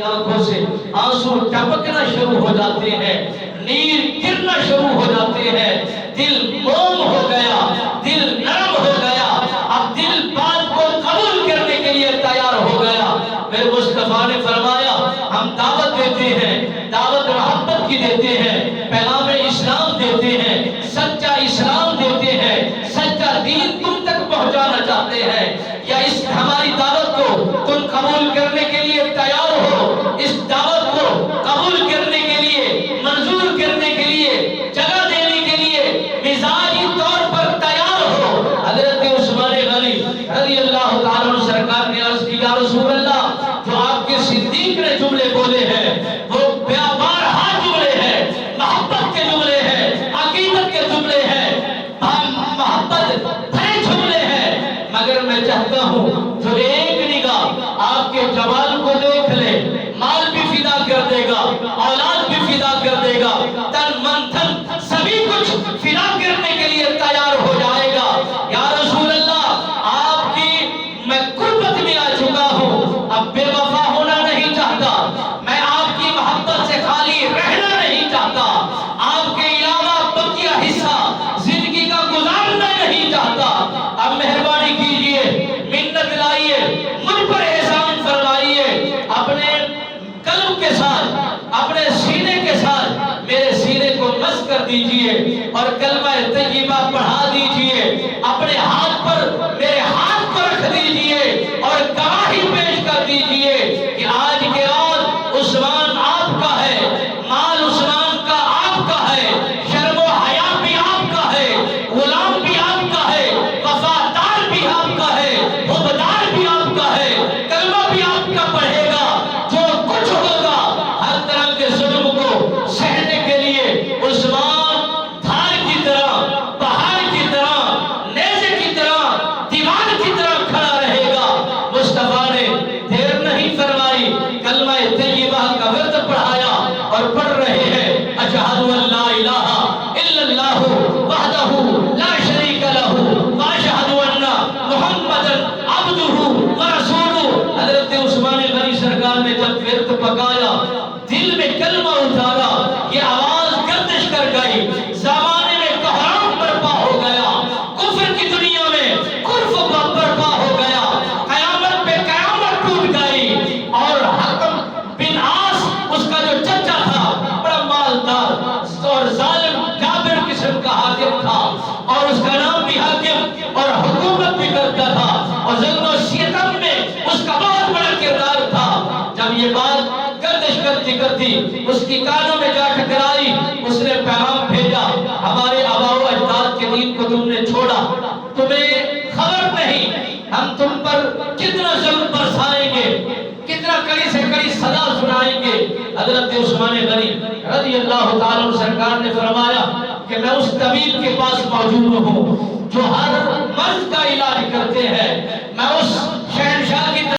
آنکھوں سے آنسو ٹپکنا شروع ہو جاتے ہیں، نیر گرنا شروع ہو جاتے ہیں، دل موم ہو گیا، دل نرم ہو گیا، اب دل بات کو قبول کرنے کے لیے تیار ہو گیا۔ میرے مصطفیٰ نے فرمایا ہم دعوت دیتے ہیں، دعوت محبت کی دیتے ہیں، پیغام اسلام دیتے ہیں، سچا اسلام دیتے ہیں، سچا دین تم تک پہنچانا چاہتے ہیں، یا اس ہماری دعوت کو تم قبول کرنے کے لیے تیار ہو، اس دعوت کو قبول کرنے کے لیے، منظور کرنے کے لیے، جگہ دینے کے لیے مزاجی طور پر تیار ہو۔ حضرت عثمان غنی رضی اللہ تعالیٰ عنہ سرکار نے عرض کی یا رسول اللہ، جو آپ کے صدیق نے جملے بولے ہیں وہ بارہا جملے ہیں، محبت کے جملے ہیں، عقیدت کے جملے ہیں، محبت بھرے جملے ہیں، مگر میں چاہتا ہوں جو ایک نگاہ آپ کے جمال کو دیکھ لے، مال بھی فدا کر دے گا، اولاد بھی فدا کر دے گا، تن من دھن سبھی کچھ فدا کرنے کے لیے تیار ہو جائے گا۔ یا رسول اللہ، آپ کی میں قربت میں آ چکا ہوں، اب بے وفا ہونا نہیں چاہتا، میں آپ کی محبت سے خالی رہنا نہیں چاہتا، آپ کے علاوہ بقیہ حصہ زندگی کا گزارنا نہیں چاہتا، اب مہربانی کیجئے، منت لائیے، مجھ پر احسان فرمائیے، اپنے قلب کے ساتھ، اپنے سینے کے ساتھ میرے سینے کو مس کر دیجئے اور کلمہ طیبہ پڑھا دیجئے، اپنے ہاتھ پر میرے ہاتھ پر رکھ دیجئے اور گواہی پیش کر دیجئے کہ آج کے بعد عثمان آپ کا ہے، مال عثمان کا آپ کا ہے، شرم و حیا بھی آپ کا ہے، غلام بھی آپ کا ہے، وفادار بھی آپ کا ہے، حبدار بھی آپ کا ہے، کلمہ بھی آپ کا پڑھے گا، جو کچھ ہوگا ہر طرح کے ظلم کو سہنے کے لیے عثمان دھار کی طرح، پہاڑ کی طرح، نیزے کی طرح، دیوار کی طرح کھڑا رہے گا۔ مصطفیٰ نے دیر نہیں فرمائی، کلمہ طیبہ کا ورد پڑھایا اور پڑھ رہے ہیں اشہد ان لا الہ الا اللہ وحدہ لا شریک لہ واشہد ان محمدا عبدہ ورسولہ۔ حضرت عثمان غنی سرکار نے جب ورد پکایا، دل میں کلمہ اتارا، یہ آواز گردش کر گئی، زمانے میں کہرام برپا ہو گیا، کفر کی دنیا میں کفر برپا ہو گیا، قیامت پہ قیامت ٹوٹ گئی، اور حکم بن عاص اس کا جو چچا تھا، بڑا مالدار اور ظالم جابر قسم کا حاکم تھا، اور اس کا نام بھی حاکم اور حکومت بھی کرتا تھا، اور ظلم و ستم میں اس کا بہت بڑا کردار تھا۔ جب یہ بات گردش کرتی کرتی اس کی کانوں میں جا ٹکرائی، اس نے پیغام بھیجا، ہمارے آباء و اجداد کے دین کو تم نے چھوڑا، تمہیں خبر نہیں ہم تم پر کتنا ظلم برسائیں گے، کتنا کڑی سے کڑی سزا سنائیں گے۔ حضرت عثمان غنی رضی اللہ تعالیٰ عنہ سرکار نے فرمایا کہ میں اس طبیب کے پاس موجود ہوں جو ہر مرض کا علاج کرتے ہیں، میں اس